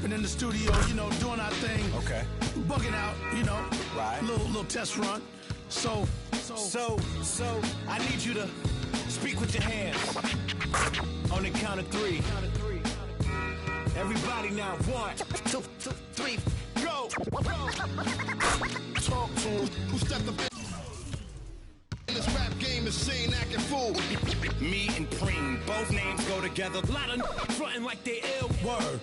rapping in the studio, you know, doing our thing. Okay. Bugging out, you know. Right. Little test run. So I need you to speak with your hands on the count of three. Everybody now, 1, 2, 3, go. Talk to him. Who stepped up in this rap game is seen acting fool? Me and Preem, both names go together. Lot of frontin' like they ill. Word.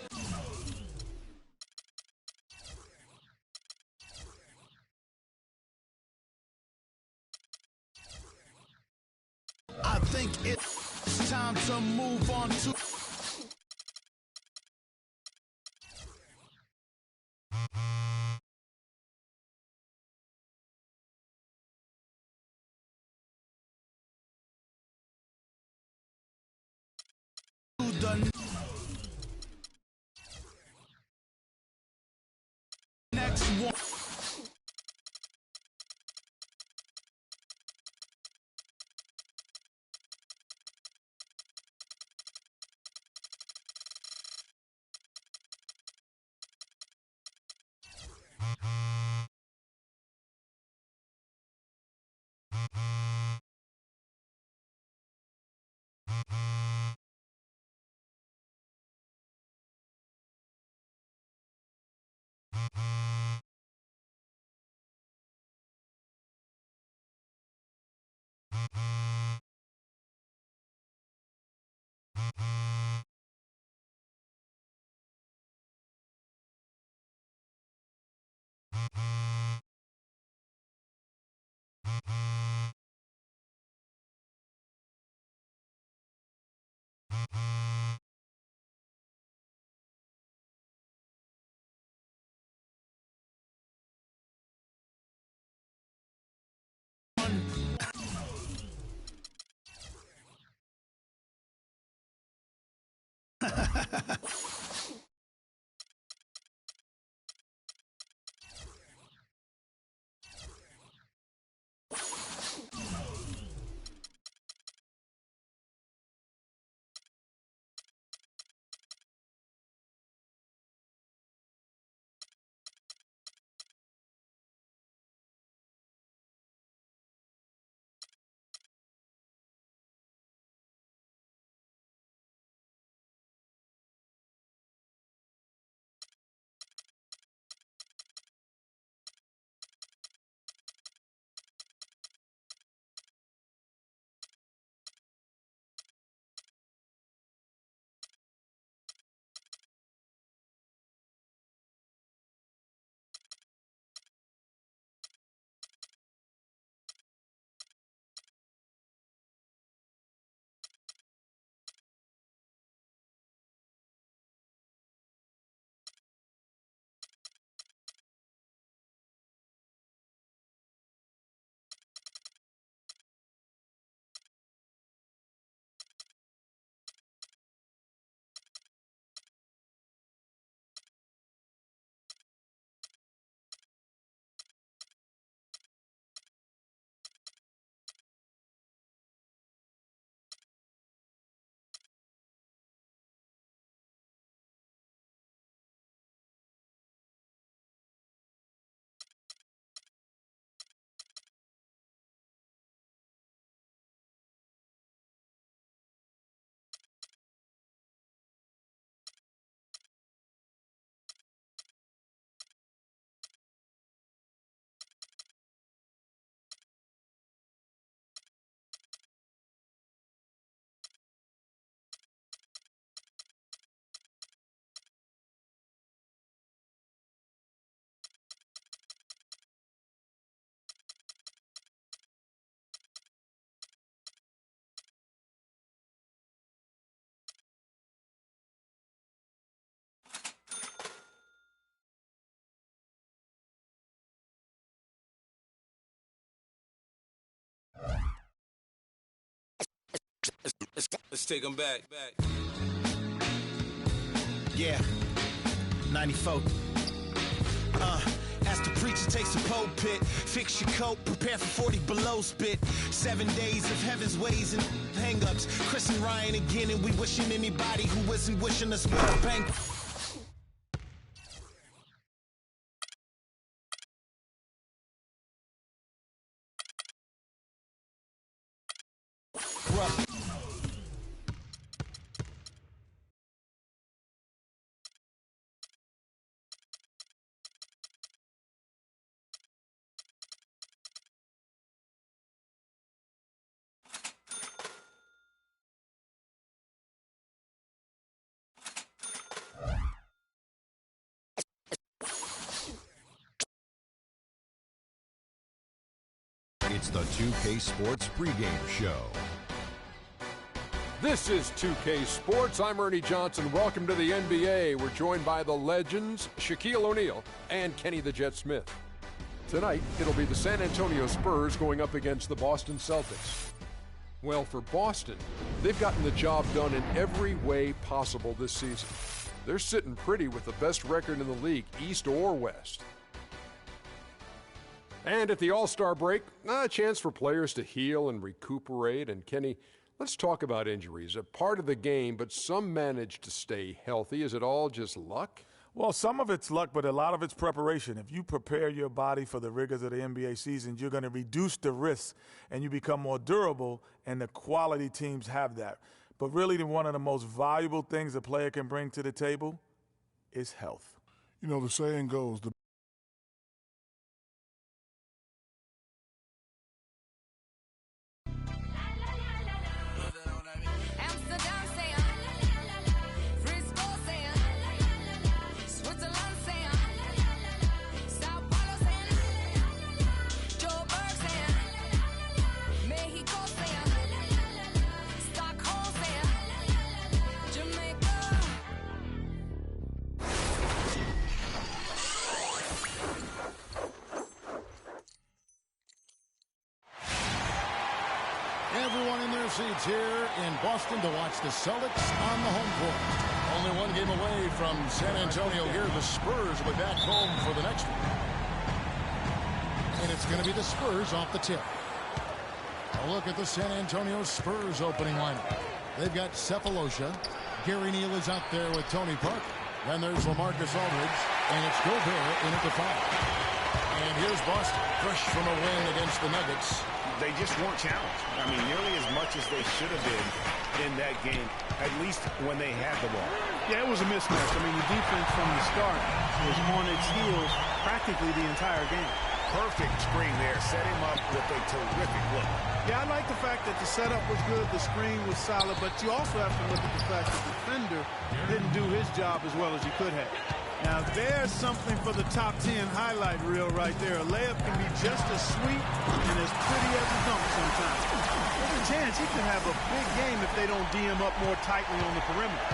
I think it's time to move on to the next one. Let's take them back. Yeah, 94. As the preacher takes a pulpit, fix your coat, prepare for 40 below spit. 7 days of heaven's ways and hang-ups. Chris and Ryan again, and we wishing anybody who isn't wishing us well. Bang. It's the 2K Sports pregame show. This is 2K Sports. I'm Ernie Johnson. Welcome to the NBA. We're joined by the legends Shaquille O'Neal and Kenny the Jet Smith. Tonight, it'll be the San Antonio Spurs going up against the Boston Celtics. Well, for Boston, they've gotten the job done in every way possible this season. They're sitting pretty with the best record in the league, East or West. And at the All-Star break, a chance for players to heal and recuperate. And Kenny, let's talk about injuries. A part of the game, but some manage to stay healthy. Is it all just luck? Well, some of it's luck, but a lot of it's preparation. If you prepare your body for the rigors of the NBA season, you're going to reduce the risks and you become more durable, and the quality teams have that. But really, one of the most valuable things a player can bring to the table is health. You know, the saying goes, everyone in their seats here in Boston to watch the Celtics on the home court. Only one game away from San Antonio here. The Spurs will be back home for the next one. And it's going to be the Spurs off the tip. A look at the San Antonio Spurs opening lineup. They've got Cephalosha. Gary Neal is out there with Tony Parker. Then there's LaMarcus Aldridge. And it's Gobert in at the 5. And here's Boston, fresh from a win against the Nuggets. They just weren't challenged. I mean, nearly as much as they should have been in that game, at least when they had the ball. Yeah, it was a mismatch. I mean, the defense from the start was on its heels practically the entire game. Perfect screen there. Set him up with a terrific look. Yeah, I like the fact that the setup was good, the screen was solid, but you also have to look at the fact that the defender didn't do his job as well as he could have. Now, there's something for the top 10 highlight reel right there. A layup can be just as sweet and as pretty as a dunk sometimes. There's a chance he could have a big game if they don't D him up more tightly on the perimeter.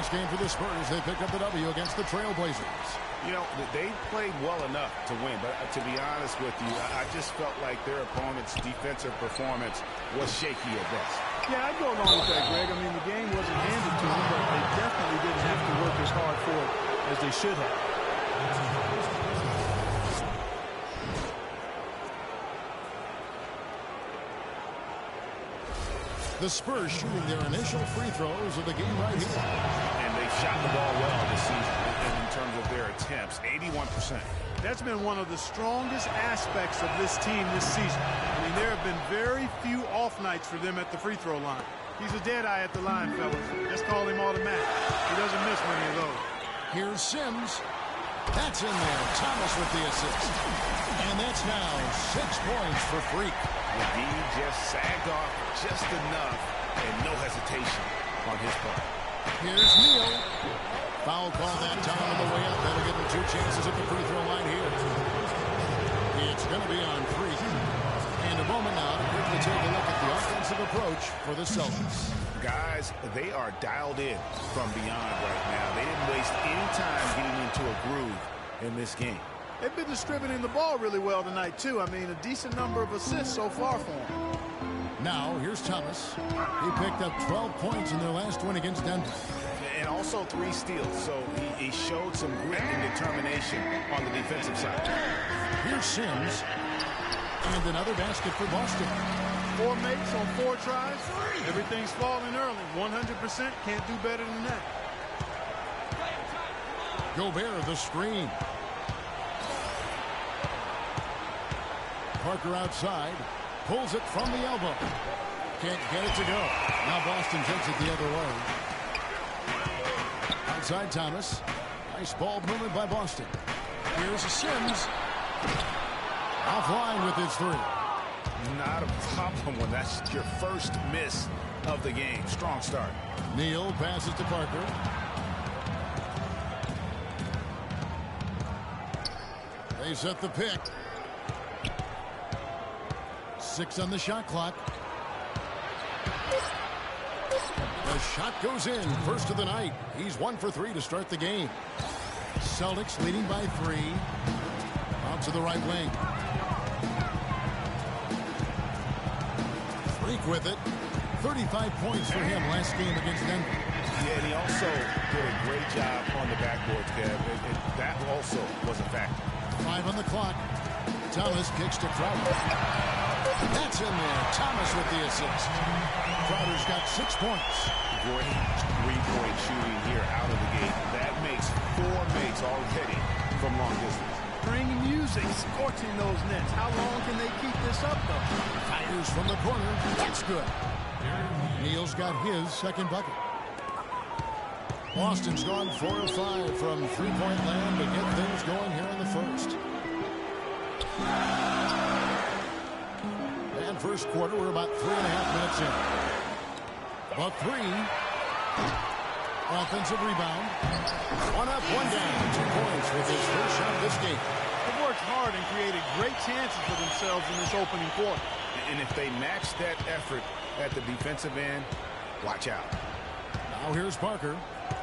Last game for the Spurs, they pick up the W against the Trailblazers. You know, they played well enough to win, but to be honest with you, I just felt like their opponent's defensive performance was shaky at best. Yeah, I'd go along with that, Greg. I mean, the game wasn't handed to them, but they definitely didn't have to work as hard for it as they should have. The Spurs shooting their initial free throws of the game right here. And they've shot the ball well this season in terms of their attempts, 81%. That's been one of the strongest aspects of this team this season. I mean, there have been very few off nights for them at the free throw line. He's a dead eye at the line, fellas. Let's call him automatic. He doesn't miss many of those. Here's Sims. That's in there. Thomas with the assist. And that's now 6 points for Freak. McGee just sagged off just enough and no hesitation on his part. Here's Neal. Foul call that time on the way up. That'll give him 2 chances at the free throw line here. It's going to be on Freak. And a moment now to quickly take a look at the offensive approach for the Celtics. Guys, they are dialed in from beyond right now. They didn't waste any time getting into a groove in this game. They've been distributing the ball really well tonight, too. I mean, a decent number of assists so far for them. Now, here's Thomas. He picked up 12 points in their last win against Denver. And also 3 steals, so he showed some grit and determination on the defensive side. Here's Sims. And another basket for Boston. 4 makes on 4 tries. Everything's falling early. 100%, can't do better than that. Gobert, the screen. Parker outside. Pulls it from the elbow. Can't get it to go. Now Boston takes it the other way. Outside Thomas. Nice ball movement by Boston. Here's Sims. Offline with his 3. Not a problem when that's your first miss of the game. Strong start. Neal passes to Parker. They set the pick. 6 on the shot clock. The shot goes in. First of the night. He's 1 for 3 to start the game. Celtics leading by 3. Out to the right wing. Freak with it. 35 points for him last game against Denver. Yeah, and he also did a great job on the backboards, Kev. That also was a factor. 5 on the clock. Thomas kicks to Crowder. That's in there. Thomas with the assist. Crowder's got 6 points. Great three-point shooting here out of the gate. That makes 4 makes already from long distance. Bring music, scorching those nets. How long can they keep this up, though? Fires from the corner. That's good. Neal's got his second bucket. Boston's gone 4 of 5 from three-point land to get things going here in the first. And first quarter, we're about 3.5 minutes in. About 3. Offensive rebound. 1 up, 1 down. 2 points with his first shot of this game. They worked hard and created great chances for themselves in this opening quarter. And if they match that effort at the defensive end, watch out. Now here's Parker.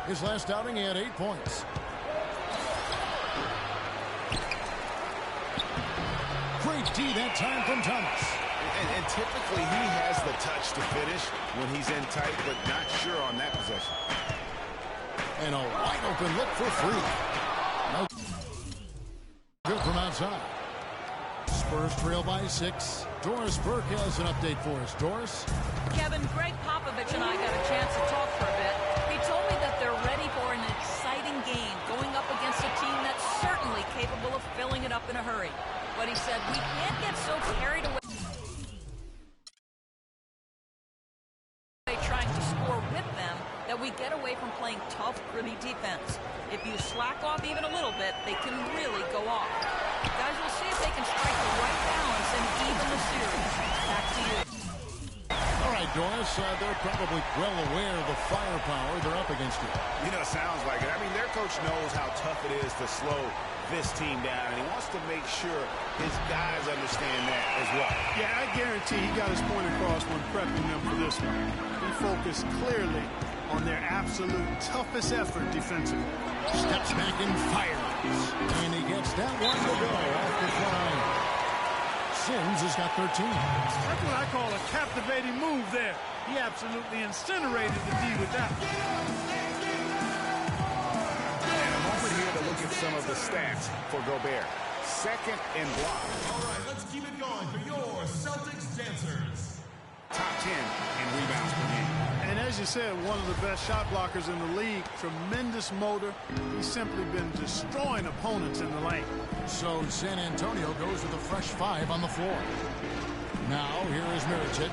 His last outing, he had 8 points. Great D that time from Thomas. And typically he has the touch to finish when he's in tight, but not sure on that possession. And a wide open look for free. No good from outside. Spurs trail by 6. Doris Burke has an update for us. Doris? Kevin, Greg Popovich and I got a chance to talk for a bit. He told me that they're ready for an exciting game, going up against a team that's certainly capable of filling it up in a hurry. But he said we can't get so carried away trying to score with them that we get away from playing tough, gritty defense. If you slack off even a little bit, they can really go off. Guys, we'll see if they can strike the right balance and even the series. Back to you. All right, Doris, they're probably well aware of the firepower they're up against here. You know, it sounds like it. I mean, their coach knows how tough it is to slow this team down, and he wants to make sure his guys understand that as well. Yeah, I guarantee he got his point across when prepping them for this one. He focused clearly on their absolute toughest effort defensively. Steps back and fires. And he gets that one to go off the fly. Sims has got 13. That's what I call a captivating move there. He absolutely incinerated the D with that. And a moment here to look at some of the stats for Gobert. Second in block. All right, let's keep it going for your Celtics dancers. Top 10 in rebounds per game. And as you said, one of the best shot blockers in the league. Tremendous motor. He's simply been destroying opponents in the lane. So San Antonio goes with a fresh 5 on the floor. Now here is Mirotic.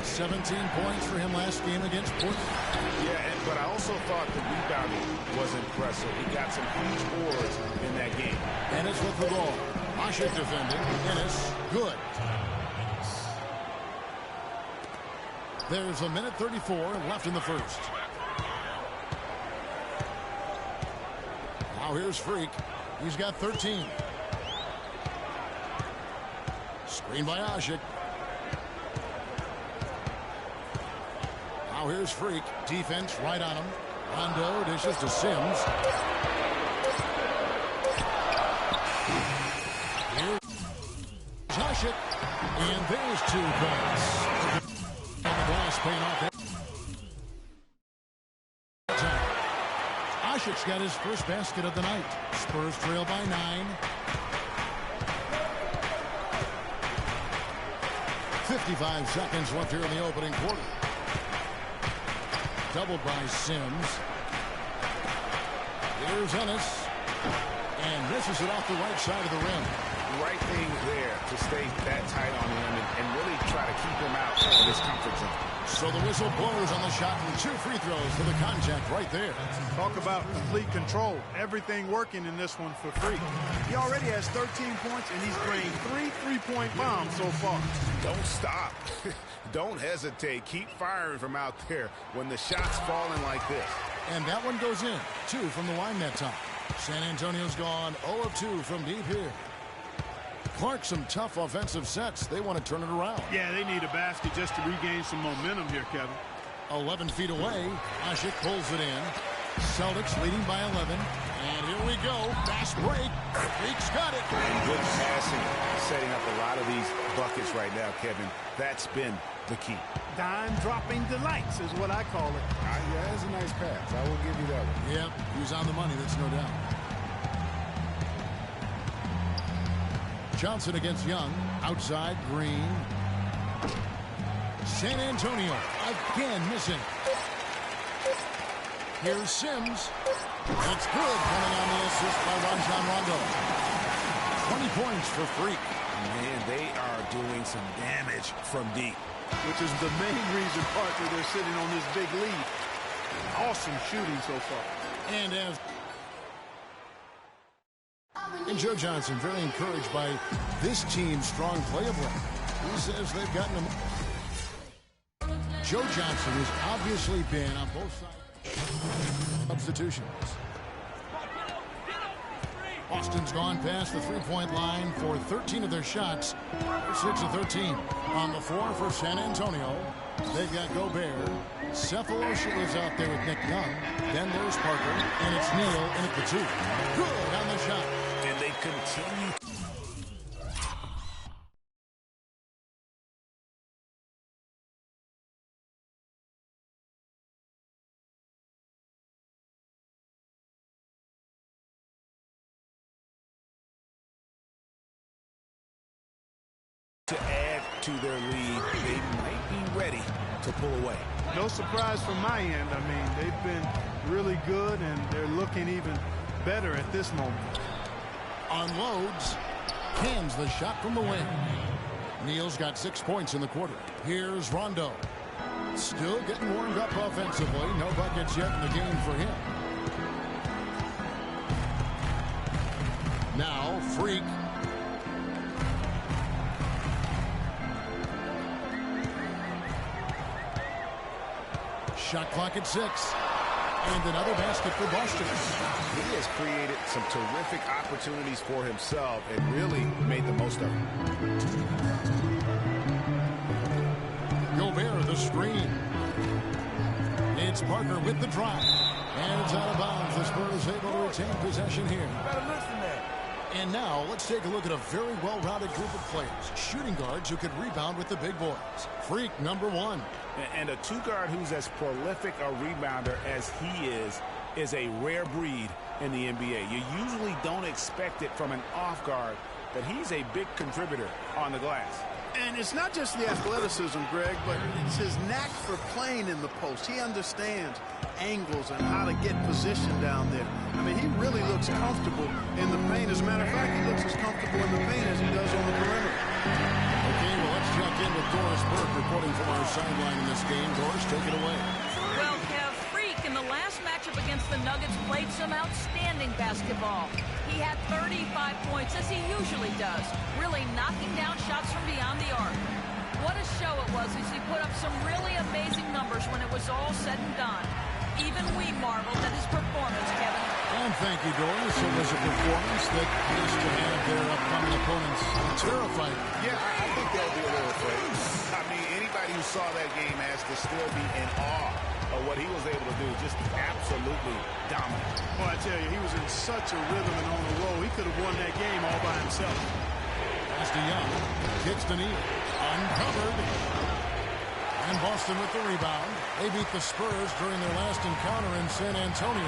17 points for him last game against Portland. Yeah, but I also thought the rebounding was impressive. He got some huge boards in that game. Ennis with the ball. Asik defending. Ennis, good. There's a minute 34 left in the first. Now here's Freak. He's got 13. Screen by Asik. Now here's Freak. Defense right on him. Rondo dishes to Sims. Here's Asik. And there's 2 points. On the glass, paying off. Asik's got his first basket of the night. Spurs trail by 9. 55 seconds left here in the opening quarter. Doubled by Sims. Here's Ennis. And misses it off the right side of the rim. Right thing there to stay that tight on him and really try to keep him out of his comfort zone. So the whistle blows on the shot and 2 free throws for the contact right there. Talk about complete control. Everything working in this one for Freak. He already has 13 points, and he's drained 3 three-point bombs so far. Don't stop. Don't hesitate. Keep firing from out there when the shot's falling like this. And that one goes in. 2 from the line that time. San Antonio's gone 0 of 2 from deep here. Clark some tough offensive sets. They want to turn it around. Yeah, they need a basket just to regain some momentum here, Kevin. 11 feet away. Asik pulls it in. Celtics leading by 11. And here we go. Fast break. Freak's got it. And good passing, setting up a lot of these buckets right now, Kevin. That's been the key. Dime-dropping delights is what I call it. Yeah, that's a nice pass. I will give you that one. Yep, he was on the money, that's no doubt. Johnson against Young. Outside, Green. San Antonio again missing. Here's Sims. That's good, coming on the assist by Rajon Rondo. 20 points for Freak. Man, they are doing some damage from deep. Which is the main reason, Parker, they're sitting on this big lead. Awesome shooting so far. And Joe Johnson very encouraged by this team's strong play of late. He says they've gotten him. Joe Johnson has obviously been on both sides. Substitutions. Boston's gone past the three-point line for 13 of their shots. 6 of 13 on the floor for San Antonio. They've got Gobert. Cephalosha is out there with Nick Young. Then there's Parker, and it's Neal in at the 2. Good on the shot. And they continue. To add to their lead, they might be ready to pull away. No surprise from my end. I mean, they've been really good, and they're looking even better at this moment. Unloads. Cans the shot from the wing. Neal's got 6 points in the quarter. Here's Rondo. Still getting warmed up offensively. No buckets yet in the game for him. Now, Freak. Shot clock at 6. And another basket for Boston. He has created some terrific opportunities for himself and really made the most of them. Gobert the screen. It's Parker with the drive. And it's out of bounds. The Spurs able to retain possession here. And now let's take a look at a very well-rounded group of players. Shooting guards who could rebound with the big boys. Freak number 1. And a two-guard who's as prolific a rebounder as he is a rare breed in the NBA. You usually don't expect it from an off guard, but he's a big contributor on the glass. And it's not just the athleticism, Greg, but it's his knack for playing in the post. He understands angles and how to get position down there. I mean, he really looks comfortable in the paint. As a matter of fact, he looks as comfortable in the paint as he does on the perimeter. Okay, well, let's check in with Doris Burke reporting from our sideline in this game. Doris, take it away. Well, Kev, Freak in the last matchup against the Nuggets played some outstanding basketball. He had 35 points, as he usually does, really knocking down shots from beyond the arc. What a show it was as he put up some really amazing numbers when it was all said and done. Even we marveled at his performance, Kevin. And thank you, Doris. It was a performance that used to have their upcoming opponents terrified. Yeah, I think they'll be a little afraid. I mean, anybody who saw that game has to still be in awe of what he was able to do. Just absolutely dominant. Well, I tell you, he was in such a rhythm and on a roll. He could have won that game all by himself. Pass to Young. Kicks to Neal. Uncovered. And Boston with the rebound. They beat the Spurs during their last encounter in San Antonio.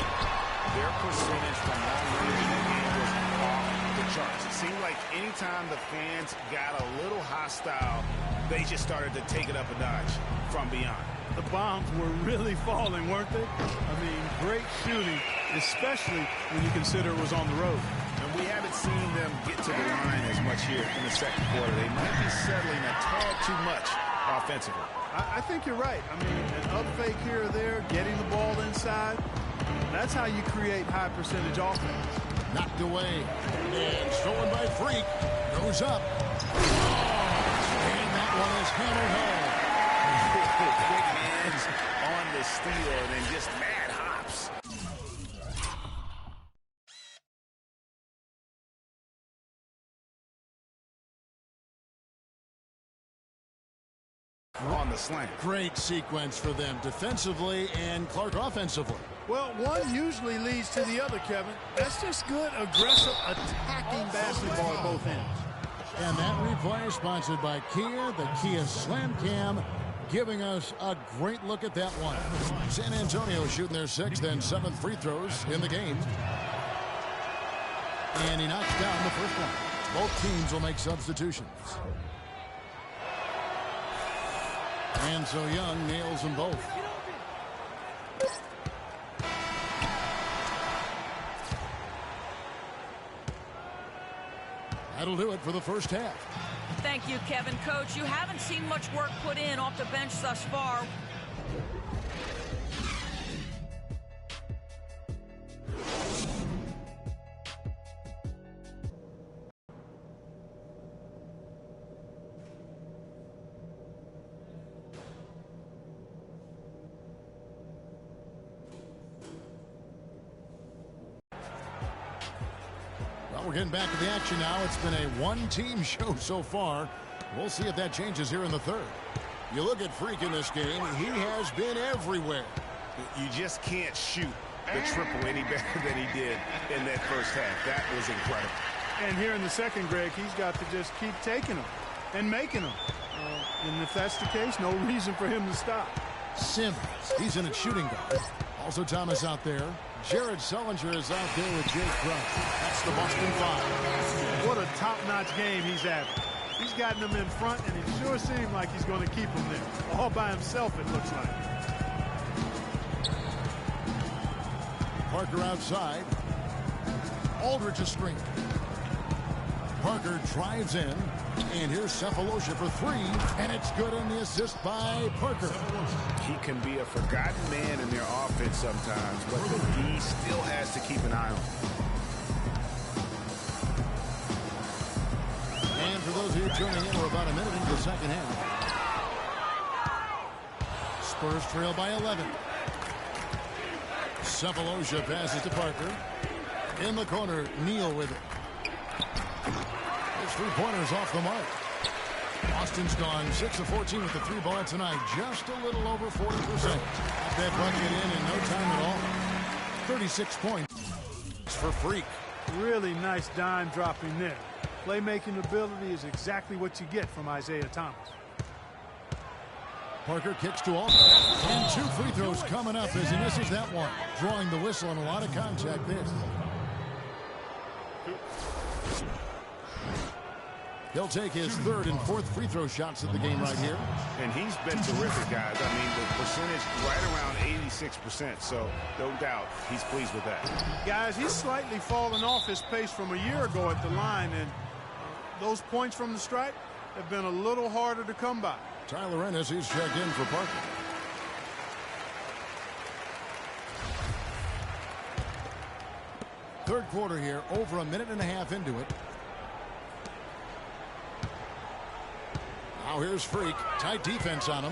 Their percentage from long range in the game was off the charts. It seemed like anytime the fans got a little hostile, they just started to take it up a notch from beyond. The bombs were really falling, weren't they? I mean, great shooting, especially when you consider it was on the road. And we haven't seen them get to the line as much here in the second quarter. They might be settling a tad too much offensively. I think you're right. I mean, an up fake here or there, getting the ball inside, that's how you create high percentage offense. Knocked away. And stolen by Freak. Goes up. And that one is hammered home. Big hands on the steal and then just mad hops. on the slant. Great sequence for them defensively and Clark offensively. Well, one usually leads to the other, Kevin. That's just good, aggressive, attacking basketball at both ends. And that replay is sponsored by Kia, the Kia Slam Cam, giving us a great look at that one. San Antonio shooting their 6th and 7th free throws in the game. And he knocks down the first one. Both teams will make substitutions. And so Young nails them both. That'll do it for the first half. Thank you, Kevin. Coach, you haven't seen much work put in off the bench thus far. We're getting back to the action now. It's been a one-team show so far. We'll see if that changes here in the third. You look at Freak in this game, he has been everywhere. You just can't shoot the triple any better than he did in that first half. That was incredible. And here in the second, Greg, he's got to just keep taking them and making them. And if that's the case, no reason for him to stop. Simmons, he's in at shooting guard. Also Thomas out there. Jared Sullinger is out there with Jake Brown. That's the Boston Five. What a top-notch game he's having. He's gotten them in front, and it sure seemed like he's going to keep them there. All by himself, it looks like. Parker outside. Aldridge a screen. Parker drives in, and here's Cephalosha for 3, and it's good on the assist by Parker. He can be a forgotten man in their offense sometimes, but the D still has to keep an eye on him. And for those of you tuning in, we're about a minute into the second half. Spurs trail by 11. Cephalosha passes to Parker. In the corner, Neal with it. His three-pointers off the mark. Austin's gone 6 of 14 with the 3-ball tonight. Just a little over 40%. That bucket in no time at all. 36 points for Freak. Really nice dime dropping there. Playmaking ability is exactly what you get from Isaiah Thomas. Parker kicks to Aldridge. And 2 free throws coming up as he misses that one. Drawing the whistle and a lot of contact there. He'll take his 3rd and 4th free throw shots of the game right here. And he's been terrific, guys. I mean, the percentage right around 86%, so no doubt he's pleased with that. Guys, he's slightly fallen off his pace from a year ago at the line, and those points from the stripe have been a little harder to come by. Tyler Ennis, he's checked in for Parker. Third quarter here, over a minute and a half into it. Now here's Freak. Tight defense on him.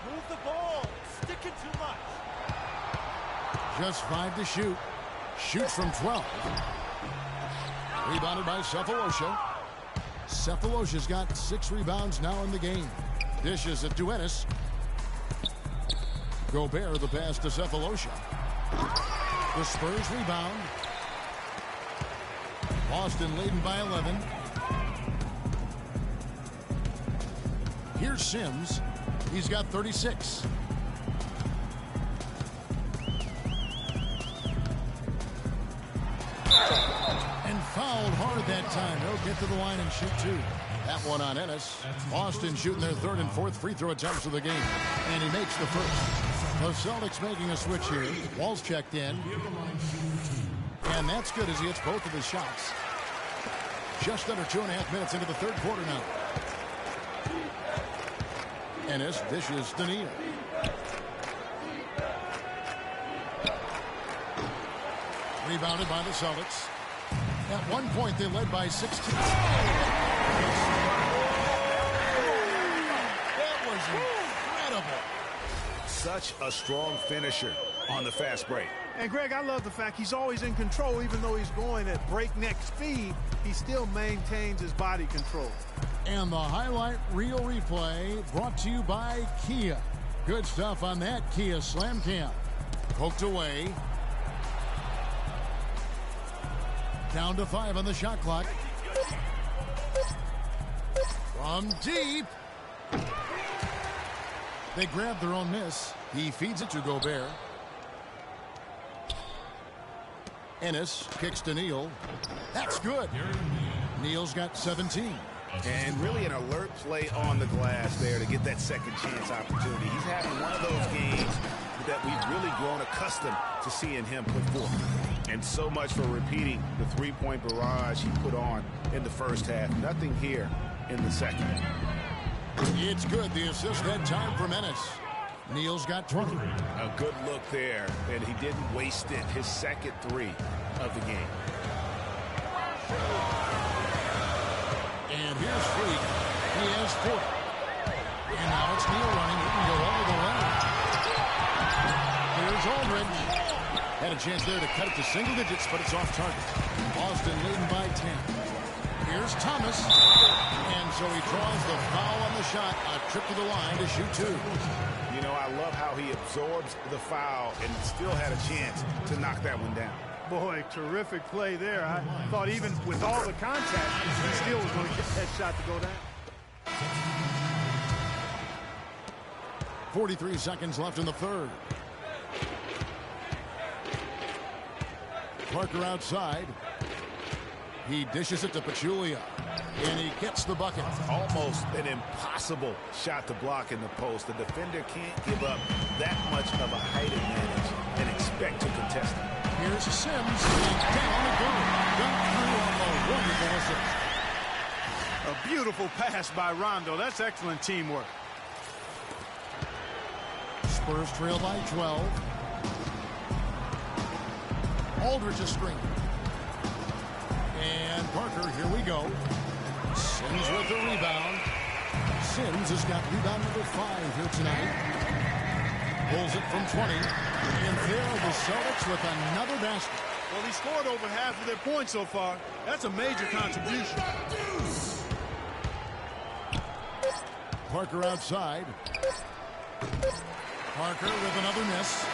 Move the ball. Stick it too much. Just 5 to shoot. Shoots from 12. Rebounded by Cephalosha. Cephalosha's got 6 rebounds now in the game. Dishes it to Ennis. Gobert the pass to Cephalosha. The Spurs rebound. Boston leading by 11. Here's Sims. He's got 36. And fouled hard that time. He'll get to the line and shoot 2. That one on Ennis. Boston shooting their 3rd and 4th free throw attempts of the game. And he makes the first. The Celtics making a switch here. Wall's checked in. And that's good as he hits both of his shots. Just under 2.5 minutes into the third quarter now. Ennis dishes to Neal. Rebounded by the Celtics. At one point they led by 16. That was incredible. Such a strong finisher on the fast break. And, Greg, I love the fact he's always in control. Even though he's going at breakneck speed, he still maintains his body control. And the highlight reel replay brought to you by Kia. Good stuff on that Kia Slam Cam. Poked away. Down to 5 on the shot clock. From deep. They grab their own miss. He feeds it to Gobert. Ennis kicks to Neal. That's good. Neal's got 17. And really an alert play on the glass there to get that second chance opportunity. He's having one of those games that we've really grown accustomed to seeing him put forth. And so much for repeating the three-point barrage he put on in the first half. Nothing here in the second. It's good. The assist had time for Ennis. Neal's got 20. A good look there, and he didn't waste it. His second three of the game. And here's Freak. He has 4. And now it's Neal running. He can go all the way. Here's Aldridge. Had a chance there to cut it to single digits, but it's off target. Boston leading by 10. Here's Thomas. And so he draws the foul on the shot. A trip to the line to shoot 2. You know, I love how he absorbs the foul and still had a chance to knock that one down. Boy, terrific play there. I thought even with all the contact, he still was going to get that shot to go down. 43 seconds left in the third. Parker outside. He dishes it to Pachulia. And he gets the bucket. Almost an impossible shot to block in the post. The defender can't give up that much of a height advantage and expect to contest it. Here's Sims. And down the goal. Dunk through on the wonderful assist. A beautiful pass by Rondo. That's excellent teamwork. Spurs trail by 12. Aldridge a screen. And Parker, here we go. Sims with the rebound. Sims has got rebound number 5 here tonight. Pulls it from 20. And there are the Celtics with another basket. Well, he scored over half of their points so far. That's a major contribution. Parker outside. Parker with another miss.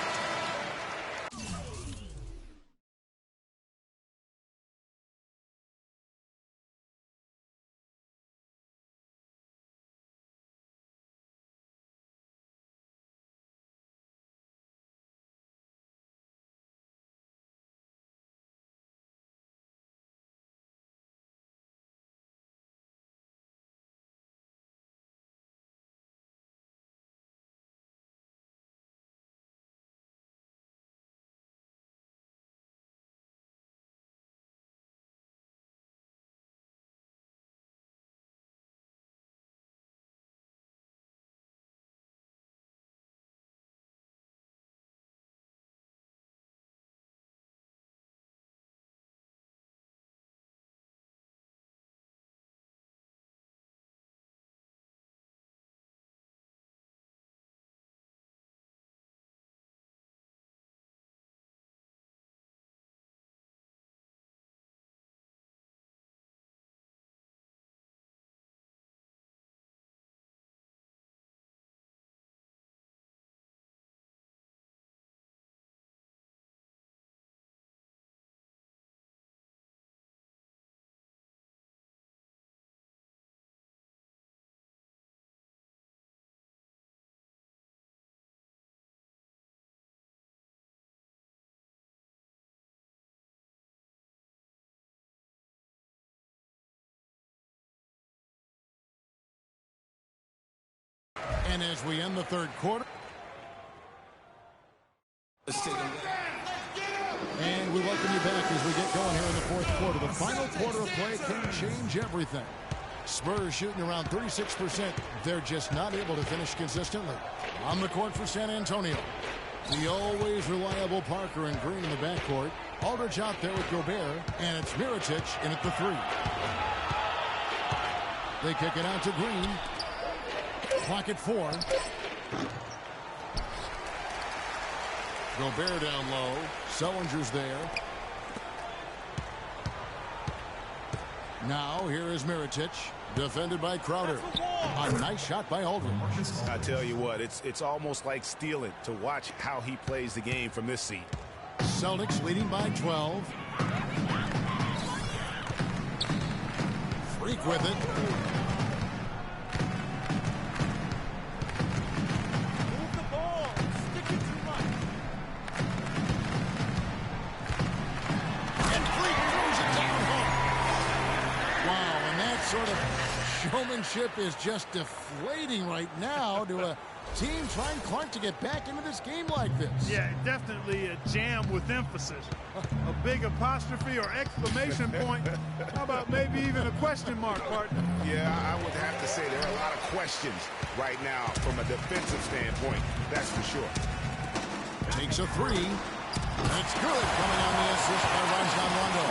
And as we end the third quarter. And we welcome you back as we get going here in the fourth quarter. The final quarter of play can change everything. Spurs shooting around 36%. They're just not able to finish consistently. On the court for San Antonio. The always reliable Parker and Green in the backcourt. Aldridge out there with Gobert. And it's Mirotic in at the 3. They kick it out to Green. Clock at 4. Gobert down low. Sellinger's there. Now here is Mirotic, defended by Crowder. A nice shot by Aldridge. I tell you what, it's almost like stealing to watch how he plays the game from this seat. Celtics leading by 12. Freak with it. Move the ball. Stick it too much. And Freak throws it down home. Wow, and that sort of showmanship is just deflating right now to a team trying Clark to get back into this game like this. Yeah, definitely a jam with emphasis. A big apostrophe or exclamation point. How about maybe even a question mark, partner? Yeah, I would have to say there are a lot of questions right now from a defensive standpoint. That's for sure. Takes a three. It's good, coming on the assist by Rajon Rondo.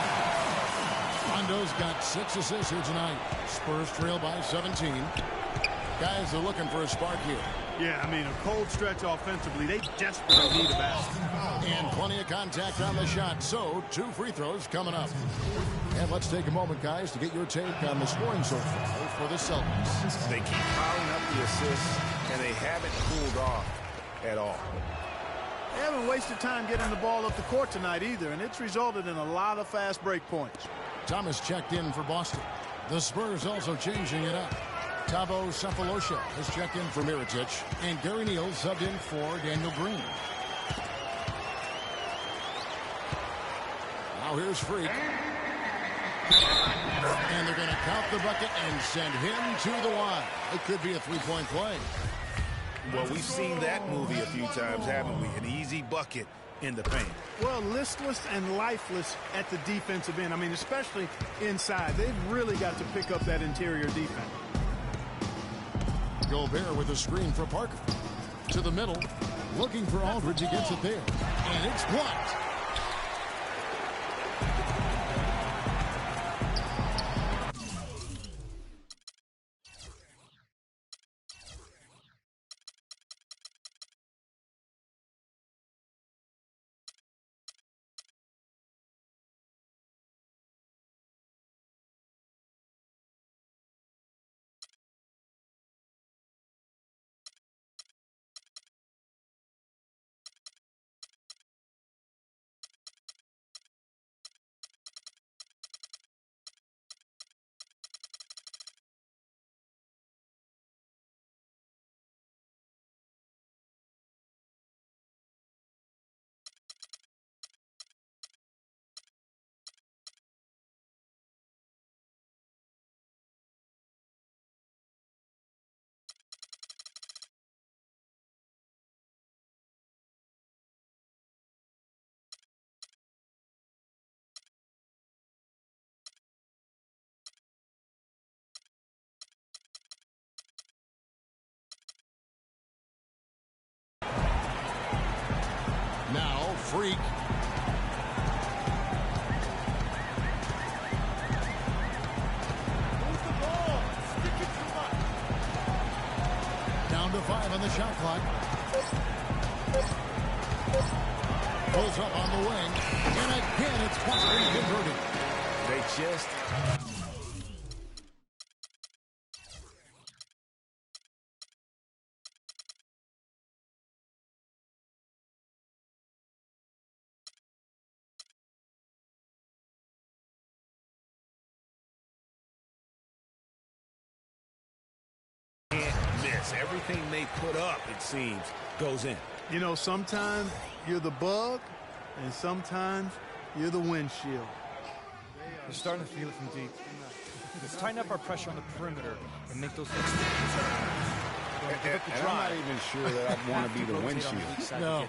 Rondo's got 6 assists here tonight. Spurs trail by 17. Guys are looking for a spark here. Yeah, I mean, a cold stretch offensively. They desperately need a basket. And plenty of contact on the shot. So, 2 free throws coming up. And let's take a moment, guys, to get your take on the scoring so far for the Celtics. They keep piling up the assists, and they haven't cooled off at all. They haven't wasted time getting the ball up the court tonight either, and it's resulted in a lot of fast break points. Thomas checked in for Boston. The Spurs also changing it up. Thabo Sefolosha has checked in for Mirotic, and Gary Neal subbed in for Daniel Green. Now here's Freak. And they're going to count the bucket and send him to the line. It could be a three-point play. Well, we've seen that movie a few times, haven't we? An easy bucket in the paint. Well, listless and lifeless at the defensive end. I mean, especially inside. They've really got to pick up that interior defense. Gobert with a screen for Parker. To the middle. Looking for Aldridge. He gets it there. And it's blocked. Now, Freak. Move the ball. Stick it too much. Down to 5 on the shot clock. Pulls up on the wing. And again, it's possibly converted. They just... miss. Everything they put up, it seems, goes in. You know, sometimes you're the bug, and sometimes you're the windshield. We're starting to feel it from deep. Let's tighten up our pressure on the perimeter and make those things. And I'm not even sure that I want to be the windshield. No,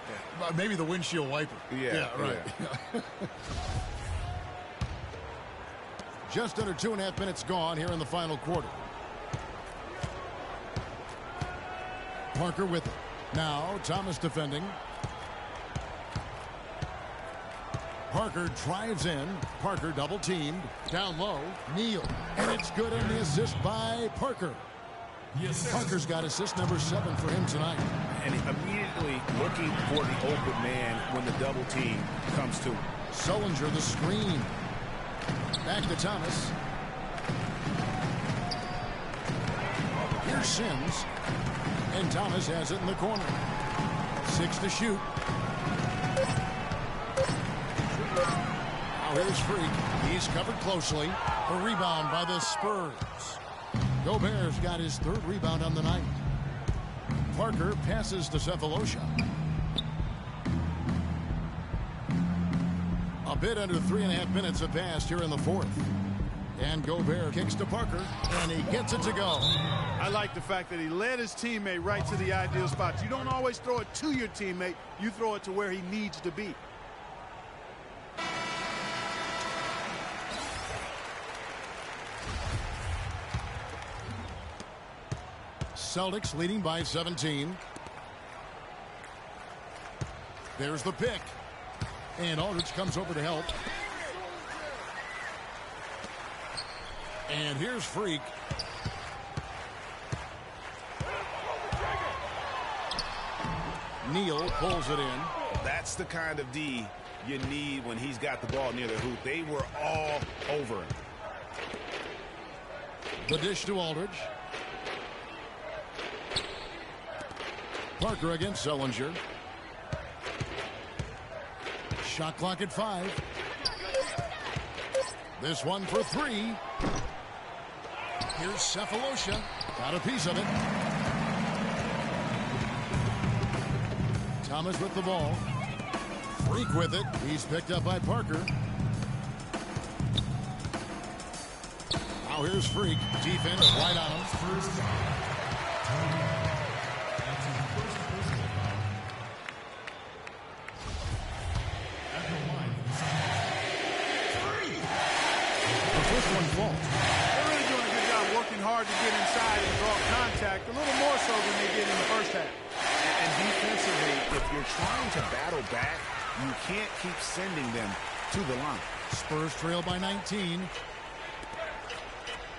maybe the windshield wiper. Yeah, right. Yeah. Just under 2.5 minutes gone here in the final quarter. Parker with it. Now Thomas defending. Parker drives in. Parker double teamed. Down low. Neal. And it's good on the assist by Parker. Yes, Parker's got assist number 7 for him tonight. and immediately looking for the open man when the double team comes to him. Sullinger the screen. Back to Thomas. Here's Sims. And Thomas has it in the corner. 6 to shoot. Now here's Freak. He's covered closely. A rebound by the Spurs. Gobert's got his 3rd rebound on the night. Parker passes to Cephalosha. A bit under 3.5 minutes have passed here in the 4th. And Gobert kicks to Parker, and he gets it to go. I like the fact that he led his teammate right to the ideal spot. You don't always throw it to your teammate. You throw it to where he needs to be. Celtics leading by 17. There's the pick. And Aldridge comes over to help. And here's Freak. Neal pulls it in. That's the kind of D you need when he's got the ball near the hoop. They were all over him. The dish to Aldridge. Parker against Sullinger. Shot clock at 5. This one for 3. Here's Cephalosha. Got a piece of it. Thomas with the ball. Freak with it. He's picked up by Parker. Now here's Freak. Defense right on him. First down. They're really doing a good job working hard to get inside and draw contact, a little more so than they did in the first half. And defensively, if you're trying to battle back, you can't keep sending them to the line. Spurs trail by 19.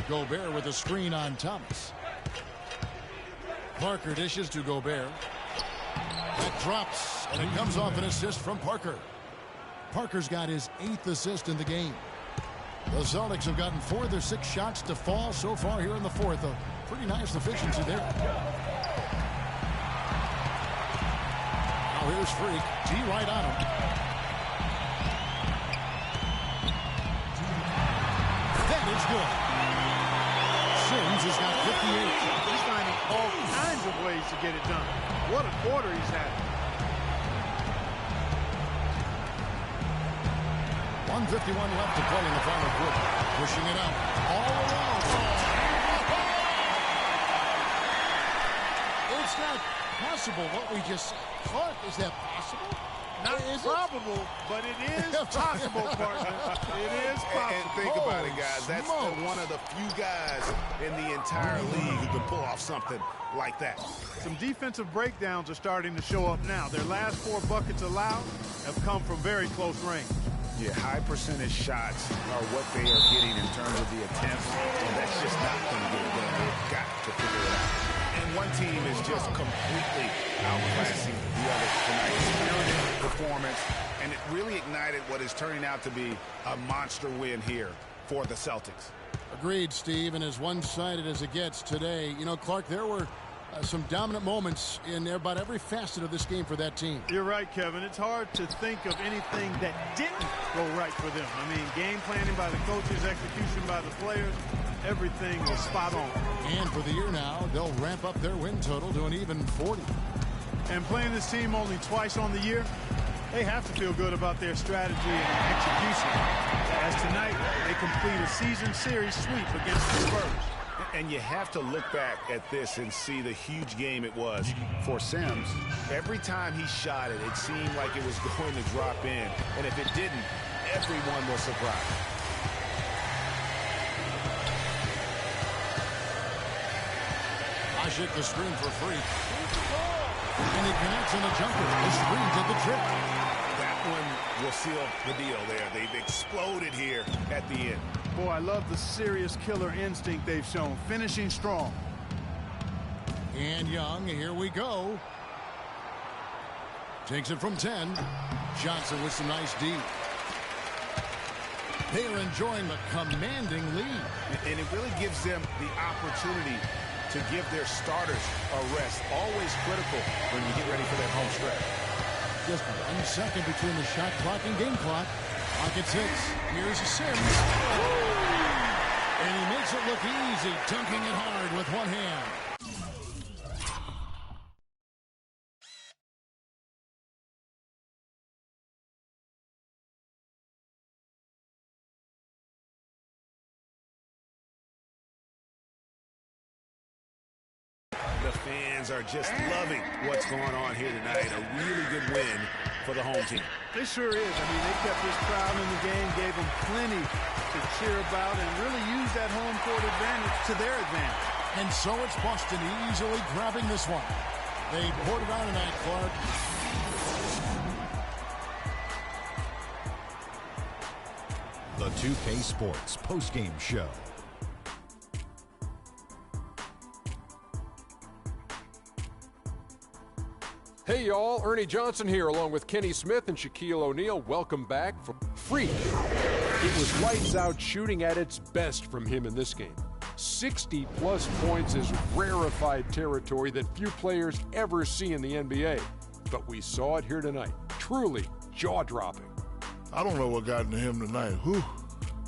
Gobert with a screen on Thomas. Parker dishes to Gobert. That drops, and it comes off an assist from Parker. Parker's got his 8th assist in the game. The Celtics have gotten 4 of their 6 shots to fall so far here in the 4th. A pretty nice efficiency there. Now here's Freak. G right on him. That is good. Sims has got 58. He's finding all kinds of ways to get it done. What a quarter he's had. 1:51 left to play in the final quarter. Pushing it out. All around. It's not possible what we just said. Clark, is that possible? Not probable, but it is possible, partner. It is possible. And think about it, guys. That's one of the few guys in the entire league who can pull off something like that. Some defensive breakdowns are starting to show up now. Their last 4 buckets allowed have come from very close range. Yeah, high percentage shots are what they are getting in terms of the attempts, and that's just not going to get it done. They've got to figure it out. And one team is just completely outclassing the other tonight. Spirited performance, and it really ignited what is turning out to be a monster win here for the Celtics. Agreed, Steve, and as one-sided as it gets today. You know, Clark, there were some dominant moments in about every facet of this game for that team. You're right, Kevin. It's hard to think of anything that didn't go right for them. I mean, game planning by the coaches, execution by the players, everything was spot on. And for the year now, they'll ramp up their win total to an even 40. And playing this team only twice on the year, they have to feel good about their strategy and execution. As tonight, they complete a season series sweep against the Spurs. And you have to look back at this and see the huge game it was for Sims. Every time he shot it, it seemed like it was going to drop in. And if it didn't, everyone was surprised. Asik the screen for Freak. And he connects on the jumper. The screen did the trick. That one will seal the deal there. They've exploded here at the end. Boy, I love the serious killer instinct they've shown, finishing strong. And Young, here we go. Takes it from 10. Johnson with some nice D. They are enjoying the commanding lead. And it really gives them the opportunity to give their starters a rest. Always critical when you get ready for that home stretch. Just 1 second between the shot clock and game clock. Clock at 6. Here's Sims. And he makes it look easy, dunking it hard with one hand. The fans are just loving what's going on here tonight. A really good win for the home team. It sure is. I mean, they kept this crowd in the game, gave them plenty to cheer about, and really used that home court advantage to their advantage. And so it's Boston easily grabbing this one. They poured it on tonight, Clark. The 2K Sports postgame show. Hey, y'all. Ernie Johnson here, along with Kenny Smith and Shaquille O'Neal. Welcome back from Freak. It was lights out shooting at its best from him in this game. 60-plus points is rarefied territory that few players ever see in the NBA. But we saw it here tonight. Truly jaw-dropping. I don't know what got into him tonight. Whew.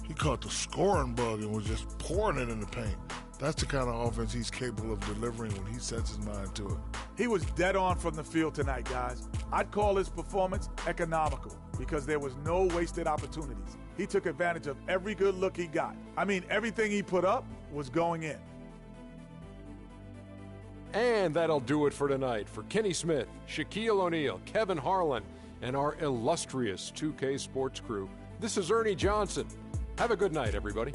He caught the scoring bug and was just pouring it in the paint. That's the kind of offense he's capable of delivering when he sets his mind to it. He was dead on from the field tonight, guys. I'd call his performance economical because there was no wasted opportunities. He took advantage of every good look he got. I mean, everything he put up was going in. And that'll do it for tonight. For Kenny Smith, Shaquille O'Neal, Kevin Harlan, and our illustrious 2K Sports crew, this is Ernie Johnson. Have a good night, everybody.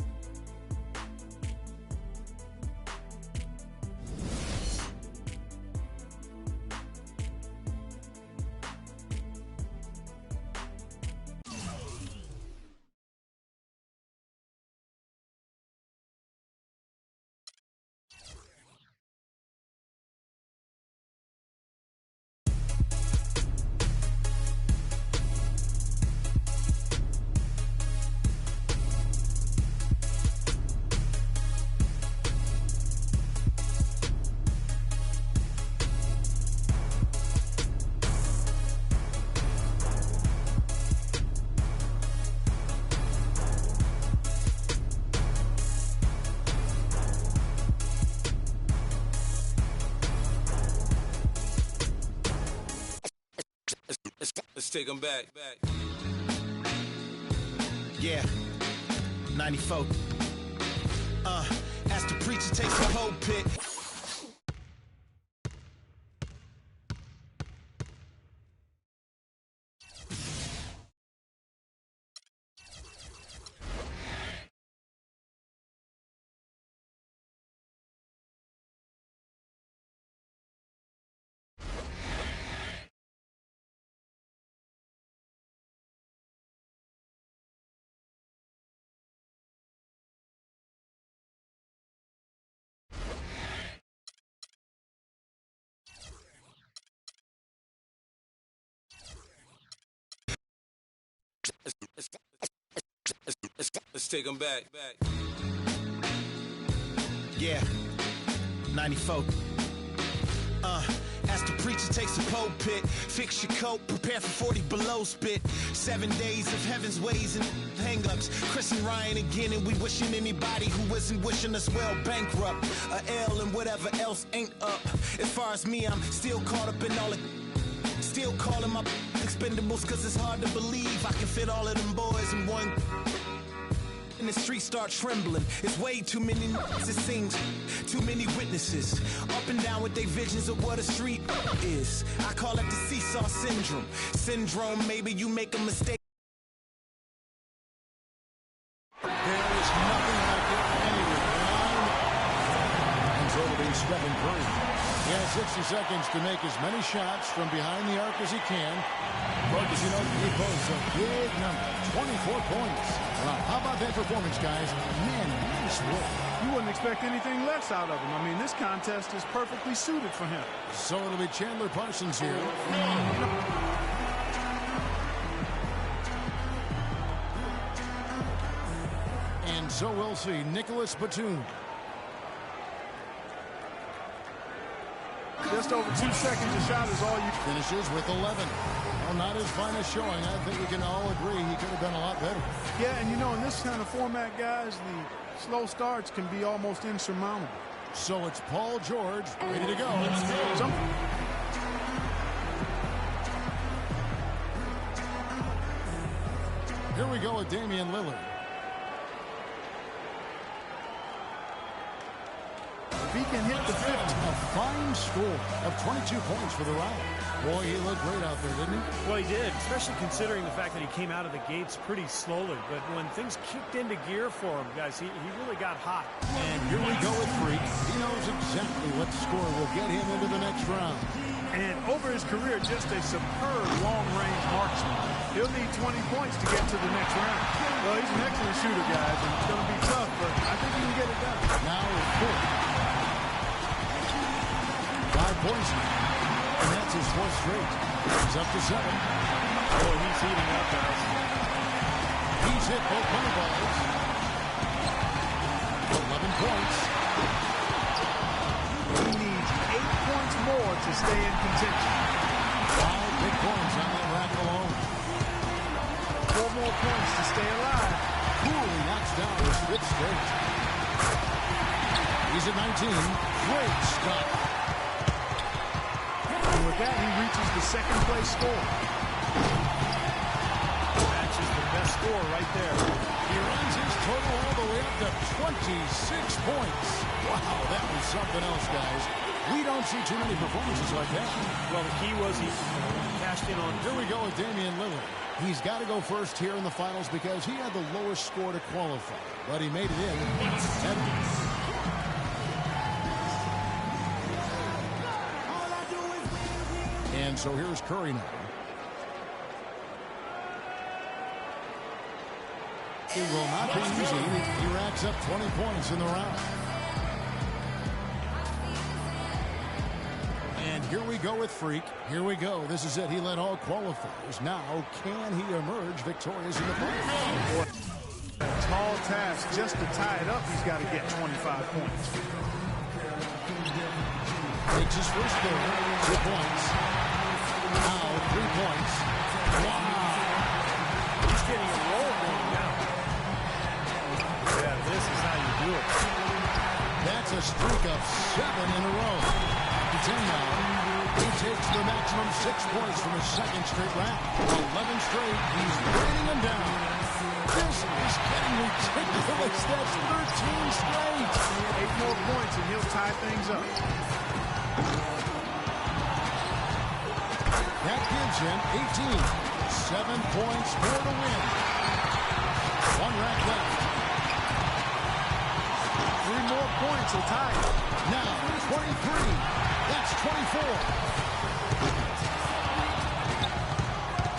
Let's take them back. Yeah, 94. As the preacher takes the pulpit. Let's take them back. Yeah, 94. As the preacher takes the pulpit, fix your coat, prepare for 40 below spit. 7 days of heaven's ways and hang-ups. Chris and Ryan again, and we wishing anybody who isn't wishing us well bankrupt. A L and whatever else ain't up. As far as me, I'm still caught up in all it. Still calling my expendables, cause it's hard to believe I can fit all of them boys in one. And the streets start trembling. It's way too many it seems. Too many witnesses. Up and down with their visions of what a street is. I call it the seesaw syndrome. Syndrome, maybe you make a mistake. There is nothing like it anywhere. And so it'll be Stephen Curry. He has 60 seconds to make as many shots from behind the arc as he can. But as you know, he posts a big number, 24 points. Well, how about that performance, guys? Man, nice work. You wouldn't expect anything less out of him. I mean, this contest is perfectly suited for him. So it'll be Chandler Parsons here. So we'll see. Nicholas Batum. Just over 2 seconds, a shot is all you... Finishes with 11. Well, not his finest showing. I think we can all agree he could have done a lot better. Yeah, and you know, in this kind of format, guys, the slow starts can be almost insurmountable. So it's Paul George ready to go. Here we go with Damian Lillard. If he can hit the 50. A fine score of 22 points for the round. Boy, he looked great out there, didn't he? Well, he did, especially considering the fact that he came out of the gates pretty slowly. But when things kicked into gear for him, guys, he really got hot. And here we go with Freak. He knows exactly what score will get him into the next round. And over his career, just a superb long-range marksman. He'll need 20 points to get to the next round. Well, he's an excellent shooter, guys, and it's going to be tough, but I think he can get it done. Now it's 4. 5 points now. And that's his 4th straight. He's up to 7. Oh, he's heating up, guys. He's hit both money balls. 11 points. He needs 8 points more to stay in contention. 5 big points on that rack alone. 4 more points to stay alive. Coolly knocks down his 5th straight. He's at 19. Great stop. And with that, he reaches the second-place score. That's just the best score right there. He runs his total all the way up to 26 points. Wow, that was something else, guys. We don't see too many performances like that. Well, the key was he cashed in on... Here we go with Damian Lillard. He's got to go first here in the finals because he had the lowest score to qualify. But he made it in. And so here's Curry now. It will not be easy. He racks up 20 points in the round. And here we go with Freak. Here we go. This is it. He led all qualifiers. Now, can he emerge victorious in the finals? A tall task just to tie it up. He's got to get 25 points. Takes his first goal. 2 points. Now 3 points. Wow. He's getting a roll going now. Yeah, this is how you do it. That's a streak of 7 in a row. 10 now. He takes the maximum 6 points from his second straight round. 11 straight. He's bringing them down. This is getting ridiculous. That's 13 straight. 8 more points and he'll tie things up. That gives him 18. 7 points more to win. 1 rack left. 3 more points will tie it. Now 23. That's 24.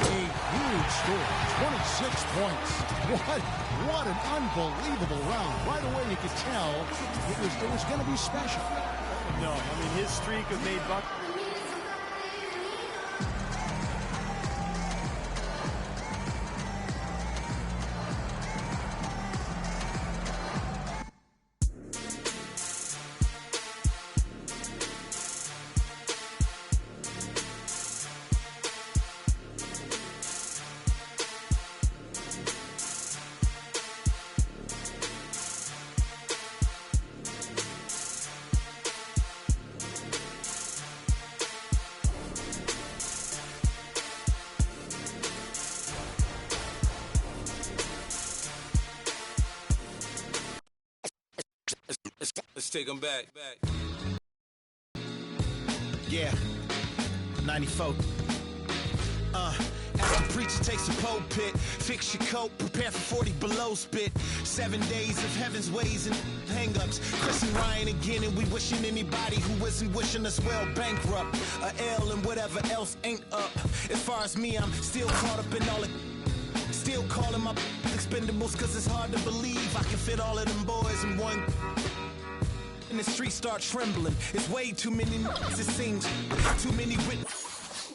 A huge score. 26 points. What an unbelievable round. Right away you could tell it was going to be special. No, I mean his streak of made buck. Let's take them back. Yeah, 94. After preacher takes a pulpit, fix your coat, prepare for 40 below spit. 7 days of heaven's ways and hang-ups. Chris and Ryan again, and we wishing anybody who isn't wishing us well bankrupt. A L and whatever else ain't up. As far as me, I'm still caught up in all it. Still calling my expendables, cause it's hard to believe I can fit all of them boys in one. And the streets start trembling. It's way too many it seems. Too many witnesses.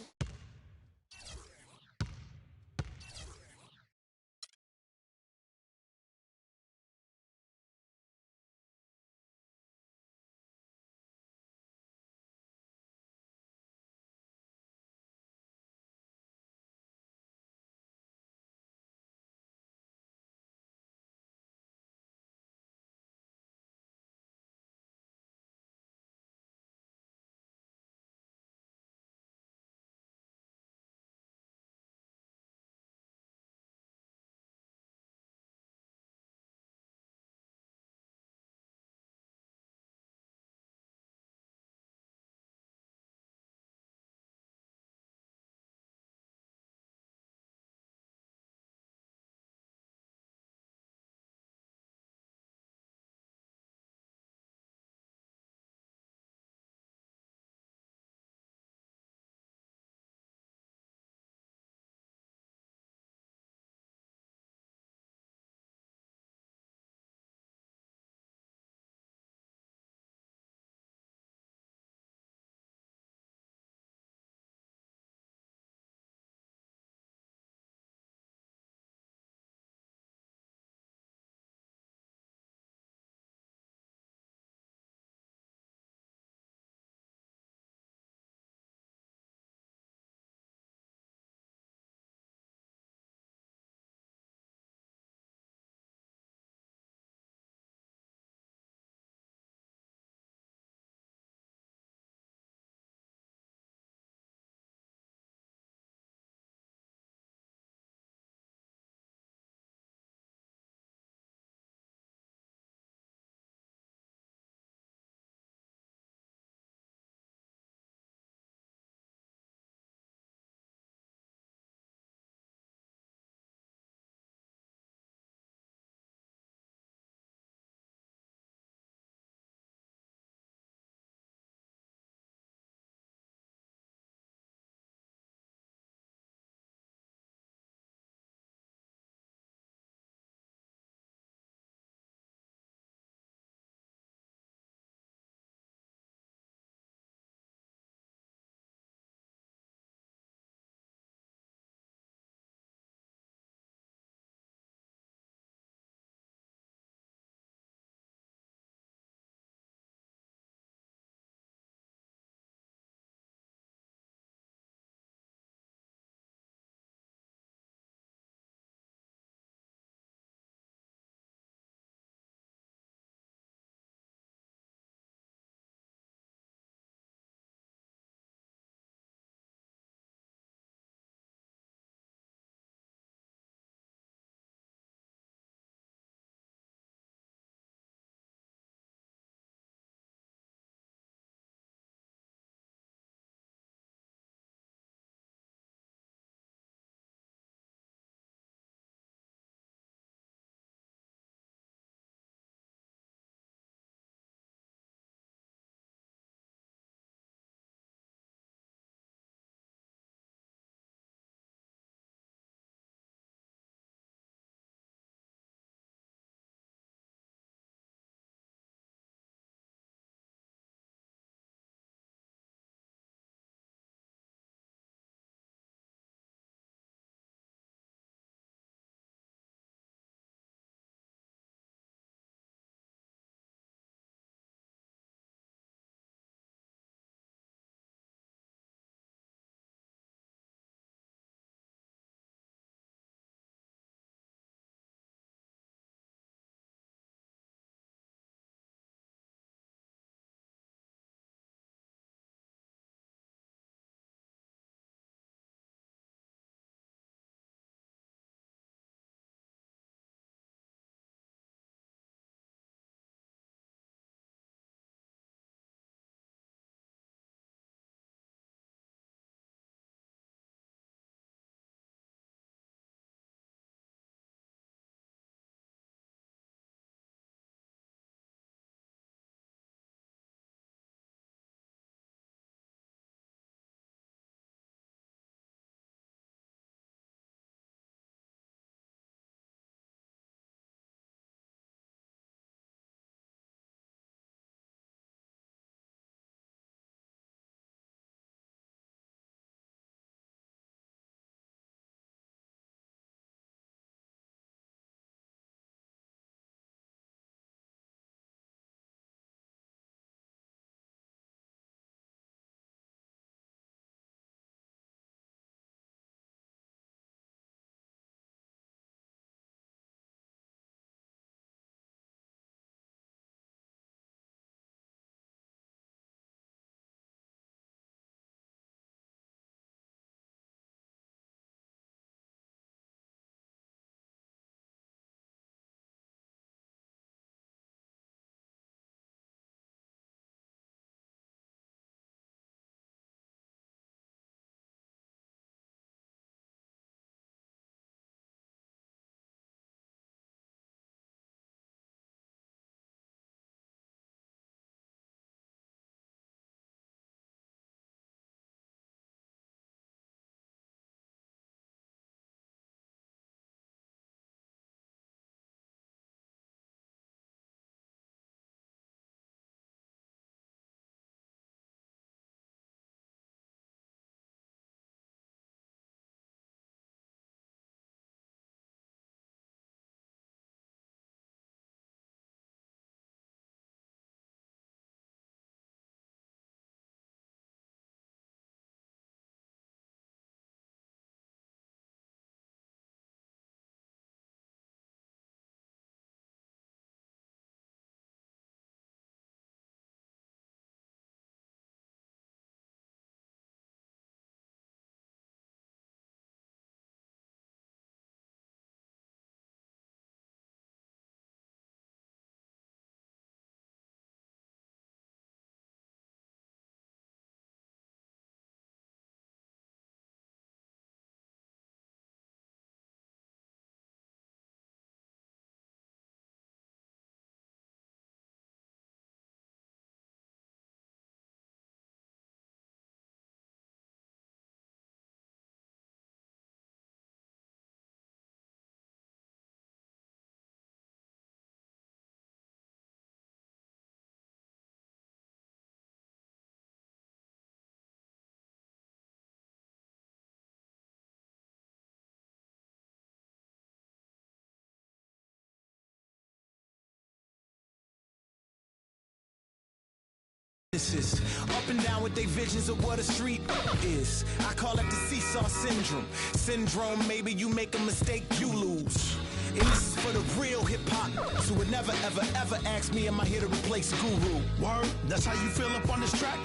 witnesses. Up and down with their visions of what a street is. I call it the seesaw syndrome. Syndrome, maybe you make a mistake, you lose. And this is for the real hip-hop who would never, ever, ever ask me, am I here to replace Guru? Word, that's how you feel up on this track?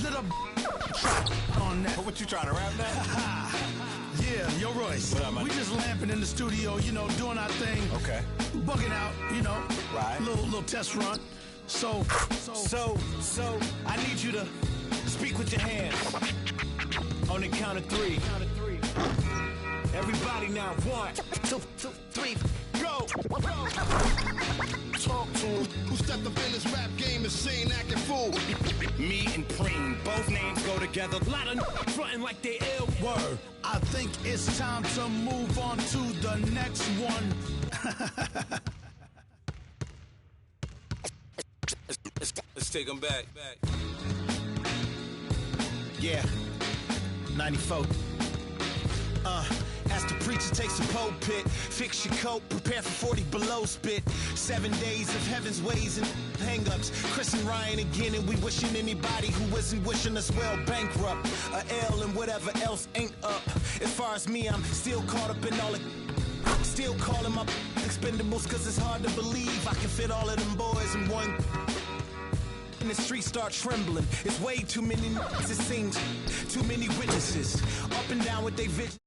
Little track on that. What you trying to rap now? Yeah, yo, Royce. What up, man? We just lamping in the studio, you know, doing our thing. Okay. Bugging out, you know. Right. Little test run. So, I need you to speak with your hands. On the count of three. Everybody now, 1, 2, 3, go! Talk to him. Who stepped up in this rap game and saying acting fool? Me and Preem, both names go together. Lot of frontin' like they ill. word. I think it's time to move on to the next one. Let's take them back. Yeah, 94. As the preacher takes a pulpit, fix your coat, prepare for 40 below spit. 7 days of heaven's ways and hang-ups. Chris and Ryan again, and we wishing anybody who isn't wishing us well bankrupt. A L and whatever else ain't up. As far as me, I'm still caught up in all the... Still calling my expendables, cause it's hard to believe I can fit all of them boys in one... And the streets start trembling. It's way too many, it seems. Too many witnesses. Up and down with their vision.